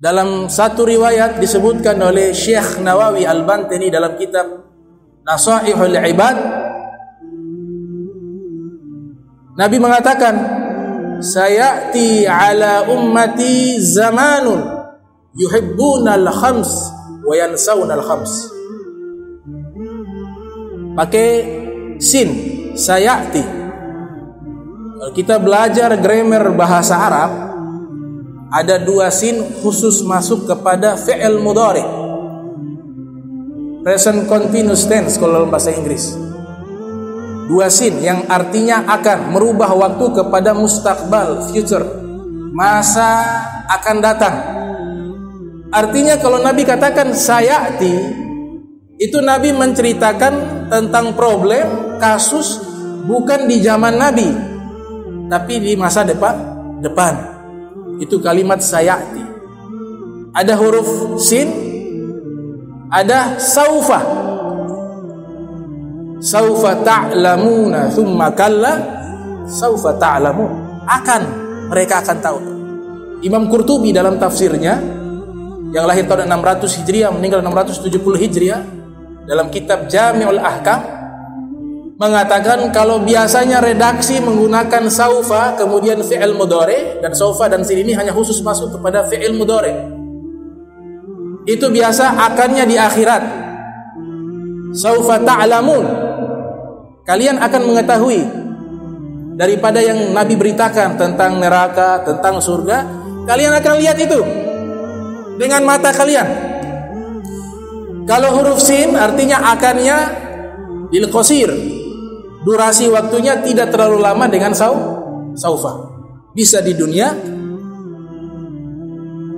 Dalam satu riwayat disebutkan oleh Syekh Nawawi Al-Bantani dalam kitab Nasaihul Ibad, Nabi mengatakan, sayati ala ummati zamanun yuhibbunal khams wa yansaunal khams. Pakai sin, sayati. Kalau kita belajar grammar bahasa Arab, ada dua sin khusus masuk kepada fi'il mudhari, present continuous tense kalau dalam bahasa Inggris. Dua sin yang artinya akan, merubah waktu kepada mustaqbal, future, masa akan datang. Artinya kalau Nabi katakan sayati, itu Nabi menceritakan tentang problem, kasus, bukan di zaman Nabi, tapi di masa depan. Itu kalimat sayati. Ada huruf sin, ada saufa. Saufa ta'lamuna thumma kalla saufa ta'lamun. Mereka akan tahu. Imam Qurtubi dalam tafsirnya, yang lahir tahun 600 Hijriah, meninggal 670 Hijriah, dalam kitab Jami'ul Ahkam mengatakan kalau biasanya redaksi menggunakan saufa kemudian fi'il mudhari, dan saufa dan sin ini hanya khusus masuk kepada fi'il mudhari. Itu biasa akannya di akhirat. Saufa ta'lamun, kalian akan mengetahui daripada yang Nabi beritakan tentang neraka, tentang surga, kalian akan lihat itu dengan mata kalian. Kalau huruf sin artinya akannya bil qasir, durasi waktunya tidak terlalu lama dengan saufa. Bisa di dunia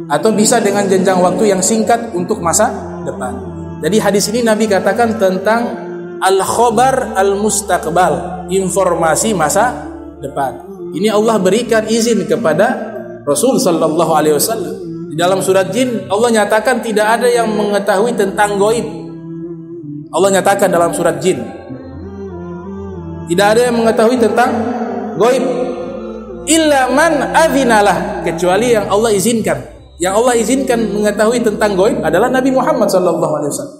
atau bisa dengan jenjang waktu yang singkat untuk masa depan. Jadi hadis ini Nabi katakan tentang al-khobar al-mustaqbal, informasi masa depan. Ini Allah berikan izin kepada Rasul sallallahu alaihi wasallam. Di dalam surat Jin Allah nyatakan tidak ada yang mengetahui tentang gaib. Allah nyatakan dalam surat Jin, tidak ada yang mengetahui tentang gaib illa man adzinalah, kecuali yang Allah izinkan. Yang Allah izinkan mengetahui tentang gaib adalah Nabi Muhammad sallallahu alaihi wasallam.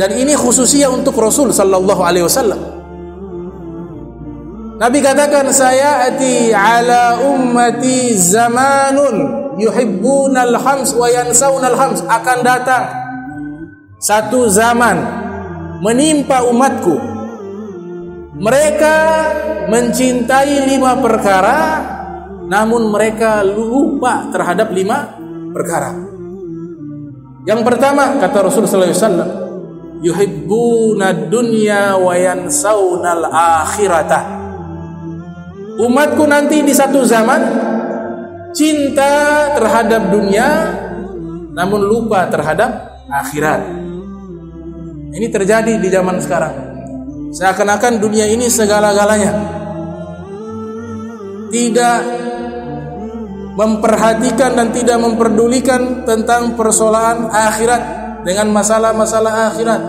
Dan ini khususnya untuk Rasul sallallahu alaihi wasallam. Nabi katakan, sayati ala ummati zamanun yuhibbunal khams wa yansaunal khams. Akan datang satu zaman menimpa umatku, mereka mencintai 5 perkara, namun mereka lupa terhadap 5 perkara. Yang pertama, kata Rasul sallallahu alaihi wasallam, yuhibbunad dunya wa yansaunal akhirata. Umatku nanti di satu zaman cinta terhadap dunia, namun lupa terhadap akhirat. Ini terjadi di zaman sekarang. Seakan-akan dunia ini segala-galanya, tidak memperhatikan dan tidak memperdulikan tentang persoalan akhirat dengan masalah-masalah akhirat,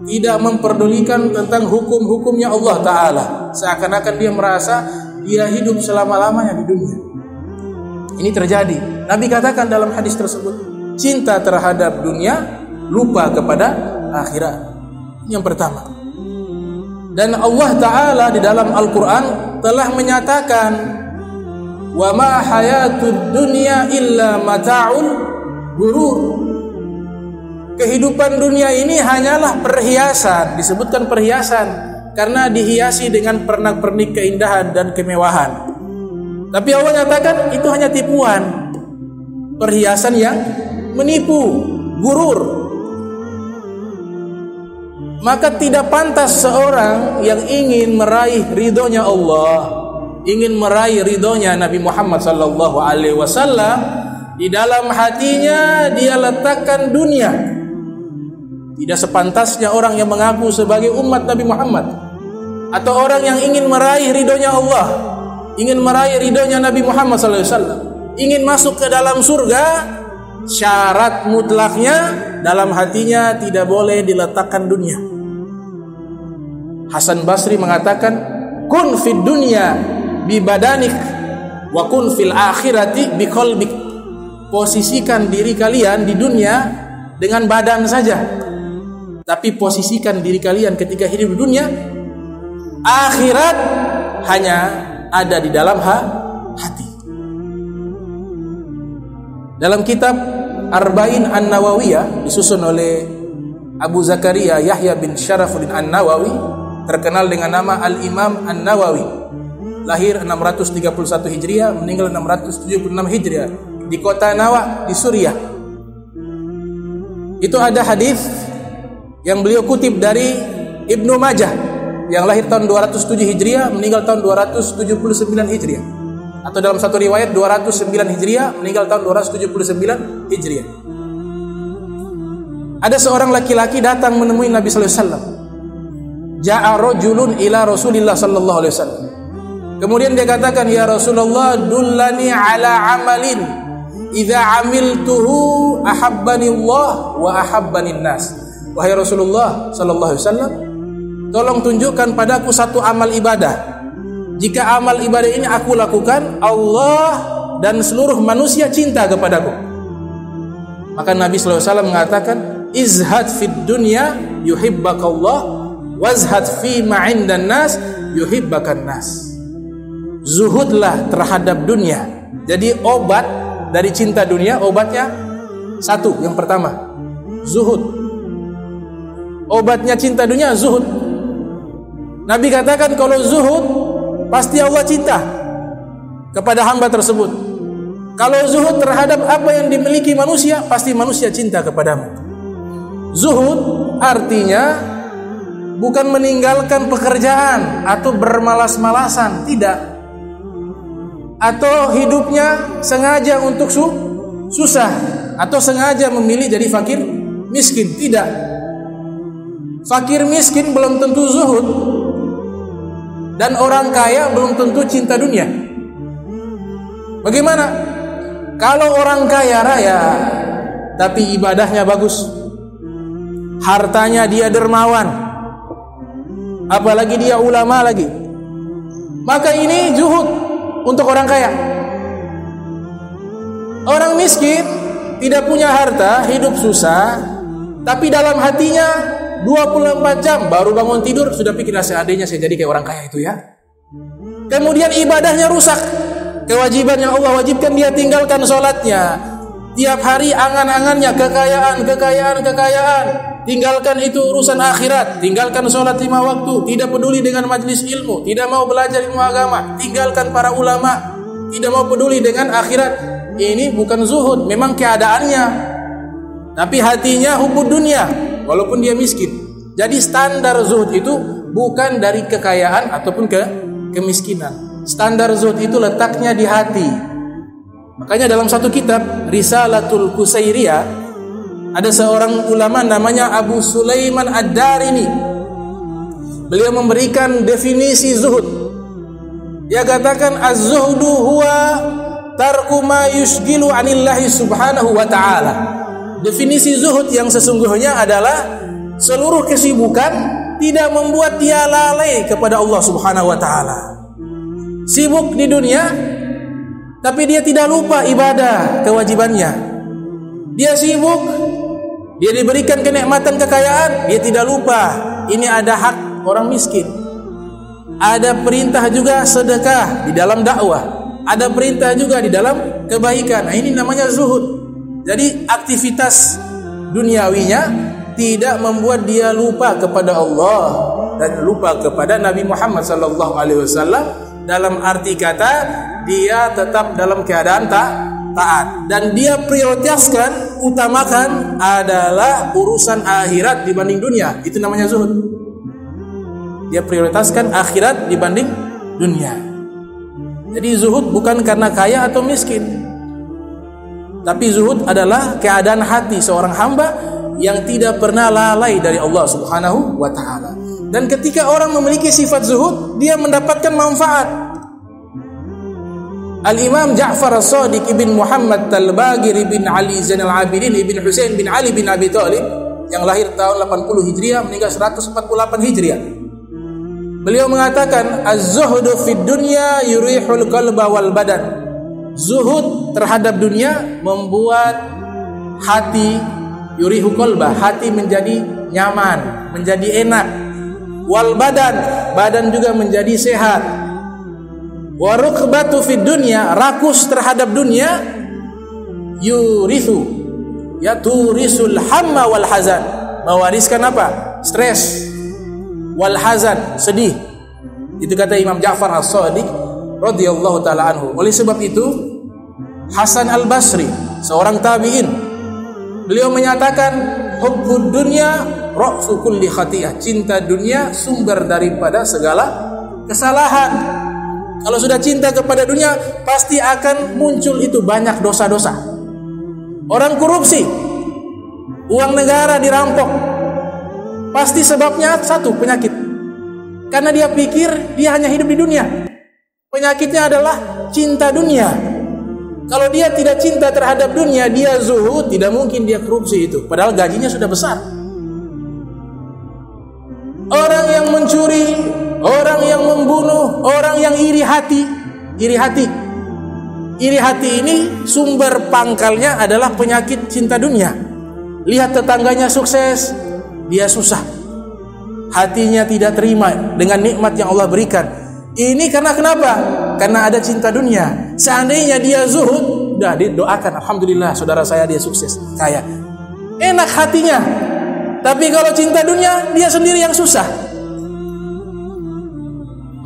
tidak memperdulikan tentang hukum-hukumnya Allah Ta'ala. Seakan-akan dia merasa dia hidup selama-lamanya di dunia. Ini terjadi. Nabi katakan dalam hadis tersebut, cinta terhadap dunia, lupa kepada akhirat. Yang pertama. Dan Allah Ta'ala di dalam Al-Quran telah menyatakan, wa ma hayatud dunya illa mata'ul ghurur. Kehidupan dunia ini hanyalah perhiasan. Disebutkan perhiasan karena dihiasi dengan pernak-pernik keindahan dan kemewahan. Tapi Allah nyatakan itu hanya tipuan, perhiasan yang menipu, gurur. Maka tidak pantas seorang yang ingin meraih ridhonya Allah, ingin meraih ridhonya Nabi Muhammad sallallahu alaihi wasallam, di dalam hatinya dia letakkan dunia. Tidak sepantasnya orang yang mengaku sebagai umat Nabi Muhammad atau orang yang ingin meraih ridhonya Allah, ingin meraih ridhonya Nabi Muhammad sallallahu alaihi wasallam, ingin masuk ke dalam surga, syarat mutlaknya dalam hatinya tidak boleh diletakkan dunia. Hasan Basri mengatakan, kun fid dunya bi badanik wa kun fil akhirati bi qalbik. posisikan diri kalian di dunia dengan badan saja, tapi posisikan diri kalian ketika hidup di dunia, akhirat hanya ada di dalam hati. Dalam kitab Arba'in An-Nawawiyah disusun oleh Abu Zakaria Yahya bin Syarafuddin An-Nawawi, terkenal dengan nama Al-Imam An-Nawawi, lahir 631 Hijriah, meninggal 676 Hijriah di kota Nawa di Suriah. Itu ada hadis yang beliau kutip dari Ibnu Majah yang lahir tahun 207 Hijriah, meninggal tahun 279 Hijriah. Atau dalam satu riwayat 209 Hijriah, meninggal tahun 279 Hijriah. Ada seorang laki-laki datang menemui Nabi sallallahu alaihi wasallam. Ja'a rajulun ila Rasulillah sallallahu alaihi wasallam. Kemudian dia katakan, "Ya Rasulullah, dullani ala amalin idza amiltuhu ahabbani Allah wa ahabbani nas." Wahai Rasulullah sallallahu alaihi wasallam, tolong tunjukkan padaku satu amal ibadah. Jika amal ibadah ini aku lakukan, Allah dan seluruh manusia cinta kepadaku. Maka Nabi sallallahu alaihi wasallam mengatakan, "Izhad fid dunya yuhibbakallah, wazhad fi ma 'indan nas yuhibbakan nas." Zuhudlah terhadap dunia. Jadi obat dari cinta dunia, obatnya satu, yang pertama, zuhud. Obatnya cinta dunia, zuhud. Nabi katakan kalau zuhud, pasti Allah cinta kepada hamba tersebut. Kalau zuhud terhadap apa yang dimiliki manusia, pasti manusia cinta kepadamu. Zuhud artinya bukan meninggalkan pekerjaan atau bermalas-malasan, tidak. Atau hidupnya sengaja untuk susah, atau sengaja memilih jadi fakir miskin, tidak. Fakir miskin belum tentu zuhud, dan orang kaya belum tentu cinta dunia. Bagaimana? Kalau orang kaya raya tapi ibadahnya bagus, hartanya dia dermawan, apalagi dia ulama lagi, maka ini zuhud untuk orang kaya. Orang miskin tidak punya harta, hidup susah, tapi dalam hatinya 24 jam baru bangun tidur sudah pikir, seandainya saya jadi kayak orang kaya itu ya. Kemudian ibadahnya rusak, kewajiban yang Allah wajibkan dia tinggalkan sholatnya, tiap hari angan-angannya kekayaan, tinggalkan itu urusan akhirat, tinggalkan sholat 5 waktu, tidak peduli dengan majelis ilmu, tidak mau belajar ilmu agama, tinggalkan para ulama, tidak mau peduli dengan akhirat. Ini bukan zuhud, memang keadaannya, tapi hatinya hubbud dunia, walaupun dia miskin. Jadi standar zuhud itu bukan dari kekayaan ataupun kemiskinan. Standar zuhud itu letaknya di hati. Makanya dalam satu kitab Risalatul Qusairiyah, ada seorang ulama namanya Abu Sulaiman Ad-Darini. Beliau memberikan definisi zuhud. Dia katakan az-zuhdu huwa tarku ma yushgilu 'anillahi subhanahu wa ta'ala. Definisi zuhud yang sesungguhnya adalah seluruh kesibukan tidak membuat dia lalai kepada Allah subhanahu wa ta'ala. Sibuk di dunia, tapi dia tidak lupa ibadah kewajibannya. Dia sibuk, dia diberikan kenikmatan kekayaan, dia tidak lupa ini ada hak orang miskin. Ada perintah juga sedekah di dalam dakwah, ada perintah juga di dalam kebaikan. Nah, ini namanya zuhud. Jadi aktivitas duniawinya tidak membuat dia lupa kepada Allah dan lupa kepada Nabi Muhammad sallallahu alaihi wasallam. Dalam arti kata, dia tetap dalam keadaan taat, dan dia prioritaskan, utamakan adalah urusan akhirat dibanding dunia. Itu namanya zuhud. Dia prioritaskan akhirat dibanding dunia. Jadi zuhud bukan karena kaya atau miskin, tapi zuhud adalah keadaan hati seorang hamba yang tidak pernah lalai dari Allah subhanahu wa ta'ala. Dan ketika orang memiliki sifat zuhud, dia mendapatkan manfaat. Al-Imam Ja'far As-Sadiq ibn Muhammad Al-Baqir ibn Ali Zainal Abidin ibn Husain bin Ali bin Abi Thalib, yang lahir tahun 80 Hijriah, meninggal 148 Hijriah. Beliau mengatakan, az-zuhdu fid dunya yurihul qalba wal badan. Zuhud terhadap dunia membuat hati yurihu qalba, hati menjadi nyaman, menjadi enak. Wal badan juga menjadi sehat. Wa rukbatu fid dunya, rakus terhadap dunia, yurithu, ya turisul hamma wal hazan, mewariskan apa? Stres, wal hazan, sedih. Itu kata Imam Ja'far As-Shadiq radhiyallahu taala anhu. Oleh sebab itu Hasan Al-Basri, seorang tabi'in, beliau menyatakan hubbud dunya ra'su kulli khati'ah, cinta dunia sumber daripada segala kesalahan. Kalau sudah cinta kepada dunia, pasti akan muncul itu banyak dosa-dosa. Orang korupsi, uang negara dirampok, pasti sebabnya satu, penyakit. Karena dia pikir dia hanya hidup di dunia. Penyakitnya adalah cinta dunia. Kalau dia tidak cinta terhadap dunia, dia zuhud, tidak mungkin dia korupsi itu. Padahal gajinya sudah besar. Orang yang mencuri, orang yang membunuh, orang yang iri hati. Iri hati ini sumber pangkalnya adalah penyakit cinta dunia. Lihat tetangganya sukses, dia susah. Hatinya tidak terima dengan nikmat yang Allah berikan. Ini karena kenapa? Karena ada cinta dunia. Seandainya dia zuhud, udah didoakan, alhamdulillah saudara saya dia sukses, kaya. Enak hatinya. Tapi kalau cinta dunia, dia sendiri yang susah.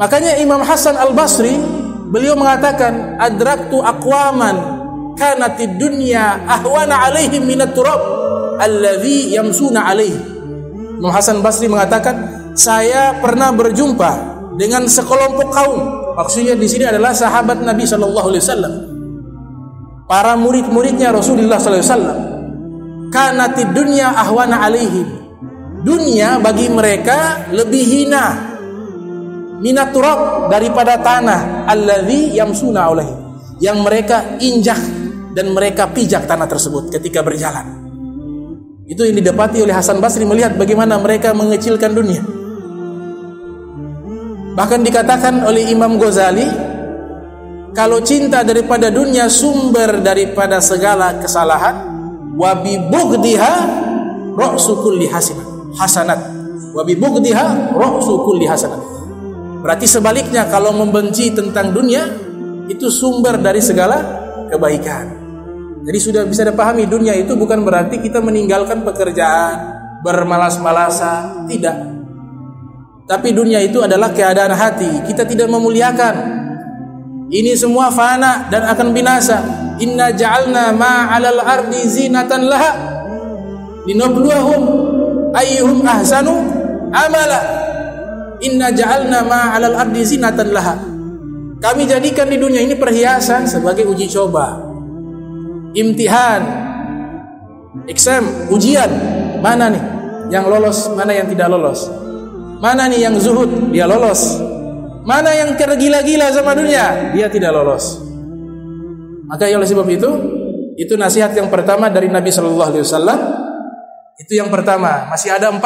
Makanya Imam Hasan Al-Basri, beliau mengatakan, adraktu aqwaman kanatid dunya ahwana alaihim minat turab alladhi yamsuna alaihi. Imam Hasan Basri mengatakan, saya pernah berjumpa dengan sekelompok kaum. Maksudnya di sini adalah sahabat Nabi sallallahu alaihi wasallam, para murid-muridnya Rasulullah sallallahu alaihi wasallam. Kanatid dunya ahwana alaihim, dunia bagi mereka lebih hina minat turab, daripada tanah, alladzi yamsuna alaihi, yang mereka injak dan mereka pijak tanah tersebut ketika berjalan. Itu yang didapati oleh Hasan Basri, melihat bagaimana mereka mengecilkan dunia. Bahkan dikatakan oleh Imam Ghazali, kalau cinta daripada dunia sumber daripada segala kesalahan, wa bi bughdiha ra'su kulli hasanat, wa bi bughdiha ra'su kulli hasanat. Berarti sebaliknya, kalau membenci tentang dunia itu sumber dari segala kebaikan. Jadi sudah bisa dipahami, dunia itu bukan berarti kita meninggalkan pekerjaan, bermalas-malasan, tidak. Tapi dunia itu adalah keadaan hati, kita tidak memuliakan. Ini semua fana dan akan binasa. Inna ja'alna ma'alal ardi zinatan laha linabluwahum ayyuhum ahsanu amala. Inna ja'alna ma'alal ardi zinatan laha. Kami jadikan di dunia ini perhiasan sebagai uji coba, imtihan, exam, ujian. Mana nih yang lolos, mana yang tidak lolos? Mana nih yang zuhud, dia lolos. Mana yang tergila-gila sama dunia, dia tidak lolos. Maka oleh sebab itu nasihat yang pertama dari Nabi Sallallahu Alaihi Wasallam. Itu yang pertama. Masih ada 4.